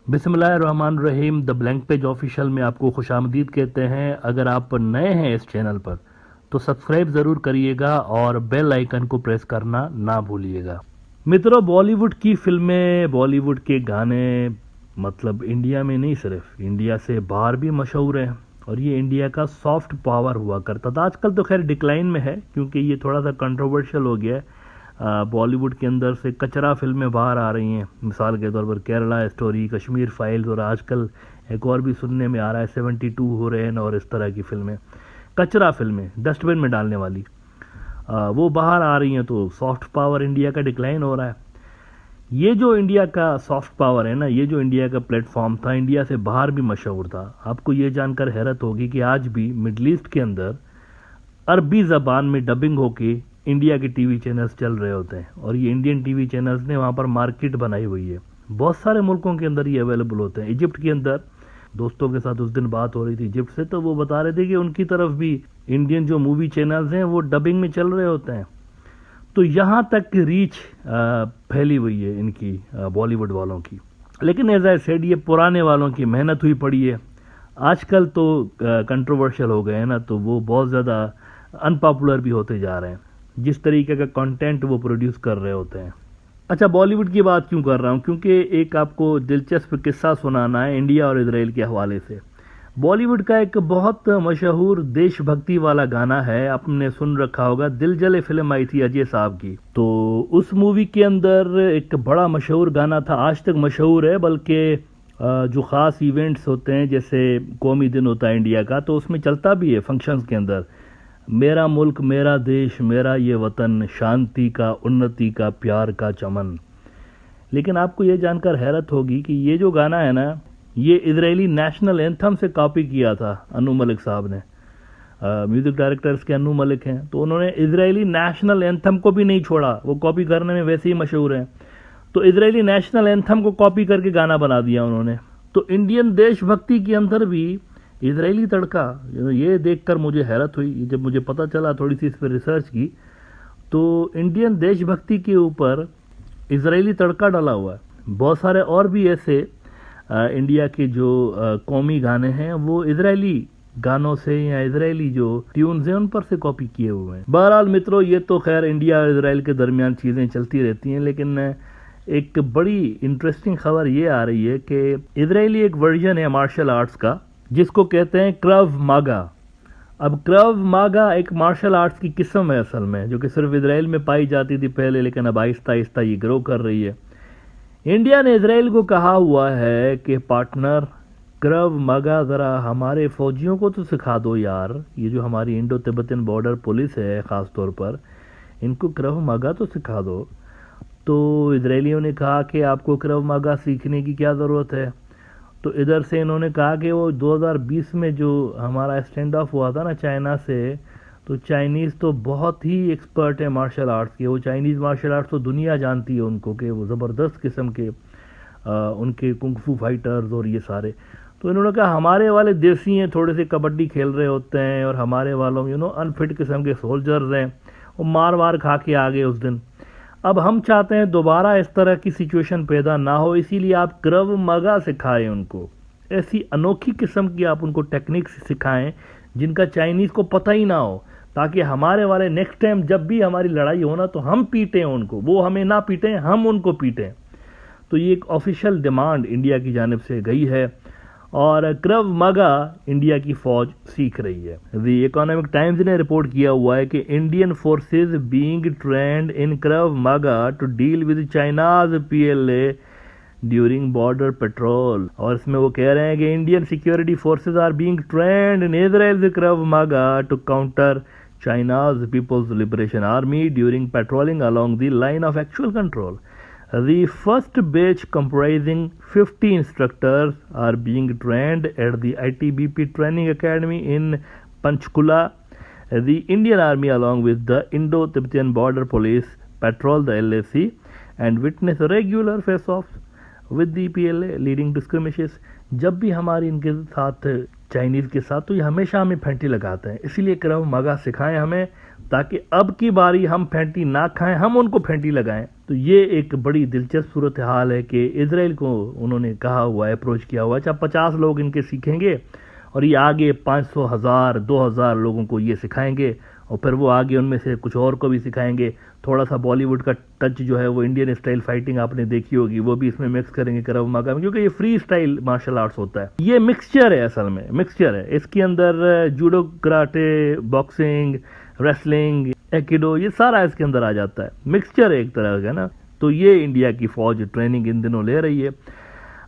बिस्मिल्लाहिर्रहमानिर्रहीम। The blank page official में आपको खुशामदीद कहते हैं। अगर आप नए हैं इस चैनल पर तो सब्सक्राइब ज़रूर करिएगा और बेल आइकन को प्रेस करना ना भूलिएगा। मित्रों, बॉलीवुड की फिल्में, बॉलीवुड के गाने मतलब इंडिया में नहीं, सिर्फ इंडिया से बाहर भी मशहूर हैं और ये इंडिया का सॉफ्ट पावर हुआ करता था। आजकल तो खैर डिक्लाइन में है क्योंकि ये थोड़ा सा कंट्रोवर्शियल हो गया है। बॉलीवुड के अंदर से कचरा फिल्में बाहर आ रही हैं। मिसाल के तौर पर केरला स्टोरी, कश्मीर फाइल्स और आजकल एक और भी सुनने में आ रहा है 72 हो रहे हैं और इस तरह की फिल्में, कचरा फिल्में, डस्टबिन में डालने वाली, वो बाहर आ रही हैं। तो सॉफ्ट पावर इंडिया का डिक्लाइन हो रहा है। ये जो इंडिया का सॉफ्ट पावर है ना, ये जो इंडिया का प्लेटफॉर्म था, इंडिया से बाहर भी मशहूर था। आपको ये जानकर हैरत होगी कि आज भी मिडल ईस्ट के अंदर अरबी ज़बान में डबिंग होके इंडिया के टीवी चैनल्स चल रहे होते हैं और ये इंडियन टीवी चैनल्स ने वहाँ पर मार्केट बनाई हुई है। बहुत सारे मुल्कों के अंदर ये अवेलेबल होते हैं। इजिप्ट के अंदर दोस्तों के साथ उस दिन बात हो रही थी इजिप्ट से, तो वो बता रहे थे कि उनकी तरफ भी इंडियन जो मूवी चैनल्स हैं वो डबिंग में चल रहे होते हैं। तो यहाँ तक रीच फैली हुई है इनकी, बॉलीवुड वालों की। लेकिन एज आई सेड, ये पुराने वालों की मेहनत हुई पड़ी है। आजकल तो कंट्रोवर्शियल हो गए हैं ना, तो वो बहुत ज़्यादा अनपॉपुलर भी होते जा रहे हैं जिस तरीके का कंटेंट वो प्रोड्यूस कर रहे होते हैं। अच्छा, बॉलीवुड की बात क्यों कर रहा हूँ? क्योंकि एक आपको दिलचस्प किस्सा सुनाना है इंडिया और इजराइल के हवाले से। बॉलीवुड का एक बहुत मशहूर देशभक्ति वाला गाना है, आपने सुन रखा होगा। दिल जले फिल्म आई थी अजय साहब की, तो उस मूवी के अंदर एक बड़ा मशहूर गाना था, आज तक मशहूर है। बल्कि जो ख़ास इवेंट्स होते हैं, जैसे कौमी दिन होता है इंडिया का, तो उसमें चलता भी है फंक्शंस के अंदर, मेरा मुल्क मेरा देश मेरा ये वतन, शांति का उन्नति का प्यार का चमन। लेकिन आपको ये जानकर हैरत होगी कि ये जो गाना है ना, ये इजरायली नेशनल एंथम से कॉपी किया था अनु मलिक साहब ने। म्यूजिक डायरेक्टर्स के अनु मलिक हैं, तो उन्होंने इजरायली नेशनल एंथम को भी नहीं छोड़ा। वो कॉपी करने में वैसे ही मशहूर हैं, तो इजरायली नेशनल एंथम को कॉपी करके गाना बना दिया उन्होंने। तो इंडियन देशभक्ति के अंदर भी इजरायली तड़का, ये देखकर मुझे हैरत हुई। जब मुझे पता चला, थोड़ी सी इस पर रिसर्च की, तो इंडियन देशभक्ति के ऊपर इजरायली तड़का डाला हुआ है। बहुत सारे और भी ऐसे इंडिया के जो कौमी गाने हैं वो इजरायली गानों से या इजरायली जो ट्यून्स हैं उन पर से कॉपी किए हुए हैं। बहरहाल मित्रों, ये तो खैर इंडिया और इजराइल के दरमियान चीज़ें चलती रहती हैं। लेकिन एक बड़ी इंटरेस्टिंग खबर ये आ रही है कि इजरायली एक वर्जन है मार्शल आर्ट्स का, जिसको कहते हैं क्रव मागा। अब क्रव मागा एक मार्शल आर्ट्स की किस्म है असल में, जो कि सिर्फ इजराइल में पाई जाती थी पहले, लेकिन अब आहिस्ता आहिस्ता ये ग्रो कर रही है। इंडिया ने इजराइल को कहा हुआ है कि पार्टनर, क्रव मागा ज़रा हमारे फौजियों को तो सिखा दो यार। ये जो हमारी इंडो तिब्बतन बॉर्डर पुलिस है ख़ास तौर पर, इनको क्रव मागा तो सिखा दो। तो इजरायलियों ने कहा कि आपको क्रव मागा सीखने की क्या ज़रूरत है। तो इधर से इन्होंने कहा कि वो 2020 में जो हमारा स्टैंड ऑफ हुआ था ना चाइना से, तो चाइनीज़ तो बहुत ही एक्सपर्ट है मार्शल आर्ट्स के। वो चाइनीज़ मार्शल आर्ट्स तो दुनिया जानती है उनको, कि वो ज़बरदस्त किस्म के उनके कुंग-फू फाइटर्स और ये सारे। तो इन्होंने कहा हमारे वाले देसी हैं, थोड़े से कबड्डी खेल रहे होते हैं, और हमारे वालों अनफिट किस्म के सोल्जर्स हैं, वो मार वार खा के आ गए उस दिन। अब हम चाहते हैं दोबारा इस तरह की सिचुएशन पैदा ना हो, इसीलिए आप क्रव मागा सिखाएं उनको। ऐसी अनोखी किस्म की आप उनको टेक्निक्स सिखाएं जिनका चाइनीज़ को पता ही ना हो, ताकि हमारे वाले नेक्स्ट टाइम जब भी हमारी लड़ाई हो ना, तो हम पीटें उनको, वो हमें ना पीटें, हम उनको पीटें। तो ये एक ऑफिशियल डिमांड इंडिया की जानिब से गई है और क्रव मागा इंडिया की फौज सीख रही है। द इकोनॉमिक टाइम्स ने रिपोर्ट किया हुआ है कि Indian forces being trained in Krav Maga to deal with China's PLA during border patrol. और इसमें वो कह रहे हैं कि Indian security forces are being trained in Israel Krav Maga to counter China's People's Liberation Army during patrolling along the line of actual control. The first batch, comprising 50 instructors, are being trained at the ITBP Training Academy in Panchkula. The Indian Army, along with the Indo-Tibetan Border Police, patrol the LAC and witness regular face-offs with the PLA, leading to skirmishes. जब भी हमारी इनके साथ Chinese के साथ, तो ये हमेशा हमें फेंटी लगाते हैं। इसीलिए क्रव मागा सिखाएं हमें, ताकि अब की बारी हम फेंटी ना खाएं, हम उनको फेंटी लगाएं। तो ये एक बड़ी दिलचस्प सूरत हाल है कि इजराइल को उन्होंने कहा हुआ है, अप्रोच किया हुआ है, चाहे 50 लोग इनके सीखेंगे और ये आगे 500, 1000, 2000 लोगों को ये सिखाएंगे और फिर वो आगे उनमें से कुछ और को भी सिखाएंगे। थोड़ा सा बॉलीवुड का टच जो है वो इंडियन स्टाइल फाइटिंग आपने देखी होगी, वो भी इसमें मिक्स करेंगे क्रव मागा में, क्योंकि ये फ्री स्टाइल मार्शल आर्ट्स होता है। ये मिक्सचर है, असल में मिक्सचर है। इसके अंदर जूडो, कराटे, बॉक्सिंग, रेसलिंग, एकिडो, ये सारा इसके अंदर आ जाता है। मिक्सचर है एक तरह का ना। तो ये इंडिया की फौज ट्रेनिंग इन दिनों ले रही है।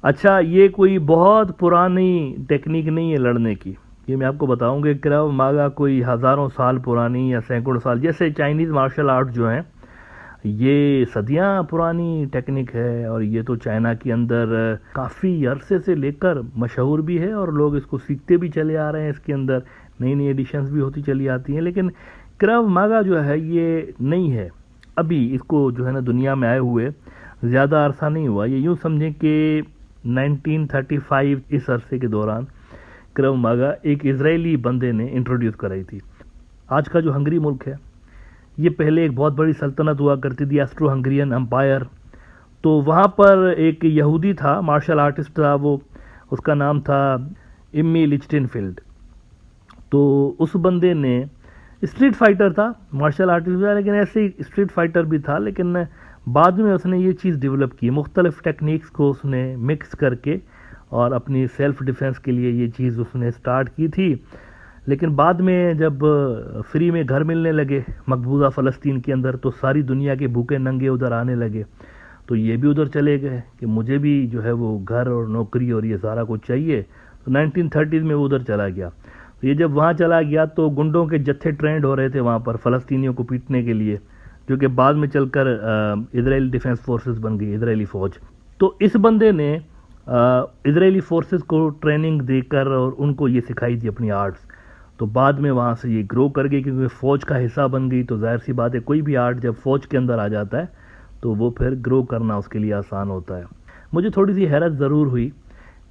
अच्छा, ये कोई बहुत पुरानी टेक्निक नहीं है लड़ने की, ये मैं आपको बताऊंगा। क्रव मागा कोई हज़ारों साल पुरानी या सैकड़ों साल, जैसे चाइनीज़ मार्शल आर्ट जो हैं ये सदियां पुरानी टेक्निक है, और ये तो चाइना के अंदर काफ़ी अरसे से लेकर मशहूर भी है और लोग इसको सीखते भी चले आ रहे हैं। इसके अंदर नई नई एडिशंस भी होती चली आती हैं। लेकिन क्रव मागा जो है ये नहीं है, अभी इसको जो है ना दुनिया में आए हुए ज़्यादा अरसा नहीं हुआ। ये यूँ समझें कि 1935 इस अरसे के दौरान क्रव मागा एक इजरायली बंदे ने इंट्रोड्यूस कराई थी। आज का जो हंगरी मुल्क है, ये पहले एक बहुत बड़ी सल्तनत हुआ करती थी, एस्ट्रो हंगरियन एम्पायर। तो वहाँ पर एक यहूदी था, मार्शल आर्टिस्ट था वो, उसका नाम था इम्मी लिचटेनफील्ड। तो उस बंदे ने, स्ट्रीट फाइटर था, मार्शल आर्टिस्ट था, लेकिन ऐसे ही स्ट्रीट फाइटर भी था। लेकिन बाद में उसने ये चीज़ डेवलप की, मुख्तलिफ टेक्निक्स को उसने मिक्स करके और अपनी सेल्फ डिफेंस के लिए ये चीज़ उसने स्टार्ट की थी। लेकिन बाद में जब फ्री में घर मिलने लगे मकबूजा फ़लस्तीन के अंदर, तो सारी दुनिया के भूखे नंगे उधर आने लगे। तो ये भी उधर चले गए कि मुझे भी जो है वो घर और नौकरी और ये सारा कुछ चाहिए। तो 1930s में वो उधर चला गया। तो ये जब वहाँ चला गया तो गुंडों के जत्थे ट्रेंड हो रहे थे वहाँ पर फ़लस्तीनियों को पीटने के लिए, जो कि बाद में चलकर इजराइल डिफेंस फोर्सेस बन गई, इजरायली फ़ौज। तो इस बंदे ने इजरायली फोर्सेस को ट्रेनिंग देकर और उनको ये सिखाई थी अपनी आर्ट्स। तो बाद में वहाँ से ये ग्रो कर गई, क्योंकि फ़ौज का हिस्सा बन गई। तो जाहिर सी बात है, कोई भी आर्ट जब फ़ौज के अंदर आ जाता है तो वो फिर ग्रो करना उसके लिए आसान होता है। मुझे थोड़ी सी हैरत ज़रूर हुई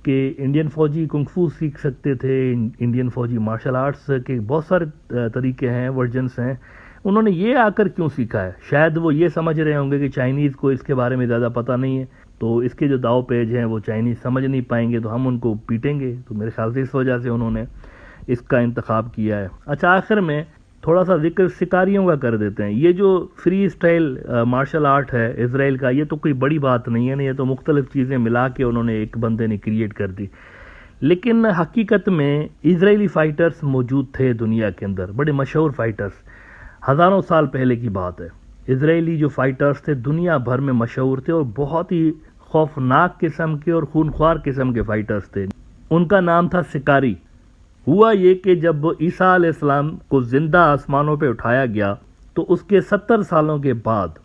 कि इंडियन फ़ौजी कुंग-फू सीख सकते थे, इंडियन फ़ौजी मार्शल आर्ट्स के बहुत सारे तरीके हैं, वर्जन्स हैं, उन्होंने ये आकर क्यों सीखा है? शायद वो ये समझ रहे होंगे कि चाइनीज़ को इसके बारे में ज़्यादा पता नहीं है, तो इसके जो दाव पेज हैं वो चाइनीज़ समझ नहीं पाएंगे, तो हम उनको पीटेंगे। तो मेरे ख्याल से इस वजह से उन्होंने इसका इंतखाब किया है। अच्छा, आखिर में थोड़ा सा जिक्र शिकारियों का कर देते हैं। ये जो फ्री स्टाइल मार्शल आर्ट है इजराइल का, ये तो कोई बड़ी बात नहीं है ना, ये तो मुख्तलिफ चीज़ें मिला के उन्होंने एक बंदे ने क्रिएट कर दी। लेकिन हकीकत में इजरायली फ़ाइटर्स मौजूद थे दुनिया के अंदर, बड़े मशहूर फ़ाइटर्स। हज़ारों साल पहले की बात है। इजरायली जो फ़ाइटर्स थे दुनिया भर में मशहूर थे और बहुत ही खौफनाक किस्म के और खूनख्वार किस्म के फ़ाइटर्स थे। उनका नाम था शिकारी। हुआ ये कि जब ईसा अलैहिस्सलाम को ज़िंदा आसमानों पे उठाया गया, तो उसके 70 सालों के बाद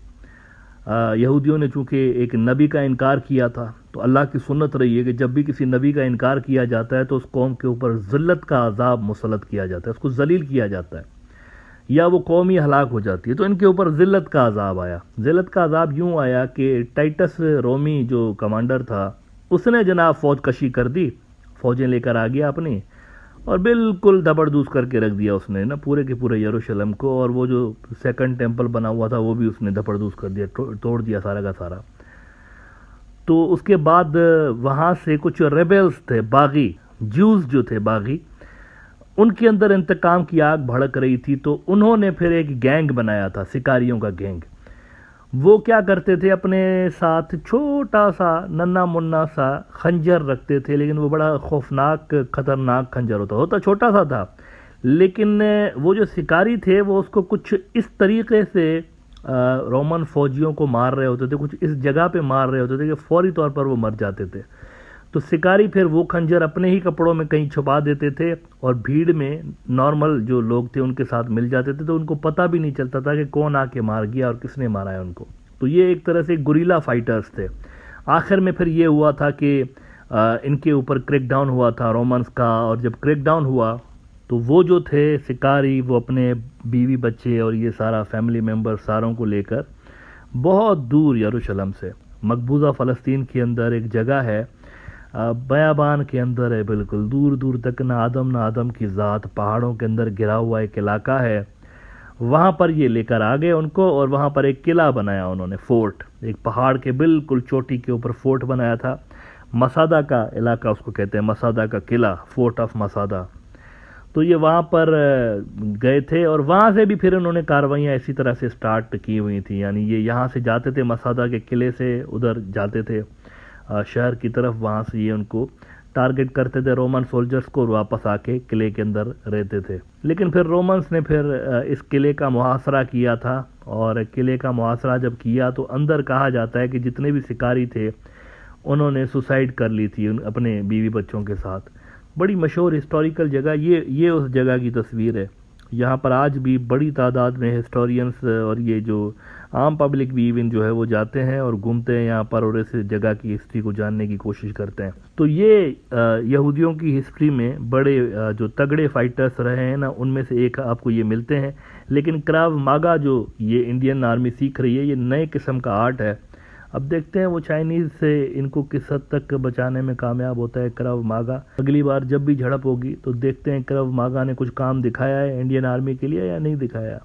यहूदियों ने चूँकि एक नबी का इनकार किया था, तो अल्लाह की सुन्नत रही है कि जब भी किसी नबी का इनकार किया जाता है तो उस कौम के ऊपर ज़िल्लत का अज़ाब मुसल्लत किया जाता है, उसको जलील किया जाता है, या वो कौम ही हलाक हो जाती है। तो इनके ऊपर ज़िल्लत का अज़ाब आया। ज़िल्लत का अज़ाब यूँ आया कि टाइटस रोमी जो कमांडर था, उसने जनाब फ़ौज कशी कर दी, फ़ौजें लेकर आ गया अपनी, और बिल्कुल दबड़दूस करके रख दिया उसने ना पूरे के पूरे यरूशलेम को। और वो जो सेकंड टेंपल बना हुआ था वो भी उसने दबड़दूस कर दिया, तोड़ दिया सारा का सारा। तो उसके बाद वहाँ से कुछ रेबेल्स थे, बागी ज्यूज़ जो थे, बागी, उनके अंदर इंतकाम की आग भड़क रही थी। तो उन्होंने फिर एक गैंग बनाया था, शिकारियों का गैंग। वो क्या करते थे, अपने साथ छोटा सा नन्ना मुन्ना सा खंजर रखते थे, लेकिन वो बड़ा खौफनाक खतरनाक खंजर होता छोटा सा था। लेकिन वो जो शिकारी थे वो उसको कुछ इस तरीके से रोमन फौजियों को मार रहे होते थे, कुछ इस जगह पे मार रहे होते थे कि फौरी तौर पर वो मर जाते थे। तो शिकारी फिर वो खंजर अपने ही कपड़ों में कहीं छुपा देते थे और भीड़ में नॉर्मल जो लोग थे उनके साथ मिल जाते थे, तो उनको पता भी नहीं चलता था कि कौन आके मार गया और किसने मारा है उनको। तो ये एक तरह से गुरिल्ला फाइटर्स थे। आखिर में फिर ये हुआ था कि इनके ऊपर क्रैकडाउन हुआ था रोमन्स का, और जब क्रैकडाउन हुआ तो वो जो थे शिकारी, वो अपने बीवी बच्चे और ये सारा फैमिली मेम्बर सारों को लेकर बहुत दूर यरूशलेम से, मकबूजा फ़लस्तीन के अंदर एक जगह है बयाबान के अंदर है, बिल्कुल दूर दूर तक ना आदम की ज़ात, पहाड़ों के अंदर गिरा हुआ एक इलाका है। वहाँ पर ये लेकर आ गए उनको और वहाँ पर एक किला बनाया उन्होंने, फोर्ट, एक पहाड़ के बिल्कुल चोटी के ऊपर फोर्ट बनाया था। मसादा का इलाका उसको कहते हैं, मसादा का किला, फोर्ट ऑफ मसादा। तो ये वहाँ पर गए थे और वहाँ से भी फिर उन्होंने कार्रवाइयाँ इसी तरह से स्टार्ट की हुई थी। यानी ये यहाँ से जाते थे, मसादा के किले से उधर जाते थे शहर की तरफ, वहाँ से ये उनको टारगेट करते थे रोमन सोल्जर्स को, और वापस आके किले के अंदर रहते थे। लेकिन फिर रोमन्स ने फिर इस किले का मुहासरा किया था, और किले का मुहासरा जब किया तो अंदर कहा जाता है कि जितने भी शिकारी थे उन्होंने सुसाइड कर ली थी अपने बीवी बच्चों के साथ। बड़ी मशहूर हिस्टोरिकल जगह, ये उस जगह की तस्वीर है। यहाँ पर आज भी बड़ी तादाद में हिस्टोरियंस और ये जो आम पब्लिक भी इवन जो है वो जाते हैं और घूमते हैं यहाँ पर और इस जगह की हिस्ट्री को जानने की कोशिश करते हैं। तो ये यहूदियों की हिस्ट्री में बड़े जो तगड़े फाइटर्स रहे हैं ना, उनमें से एक आपको ये मिलते हैं। लेकिन क्राव मागा जो ये इंडियन आर्मी सीख रही है, ये नए किस्म का आर्ट है। अब देखते हैं वो चाइनीज़ से इनको किस हद तक बचाने में कामयाब होता है क्रव मागा। अगली बार जब भी झड़प होगी तो देखते हैं क्रव मागा ने कुछ काम दिखाया है इंडियन आर्मी के लिए या नहीं दिखाया।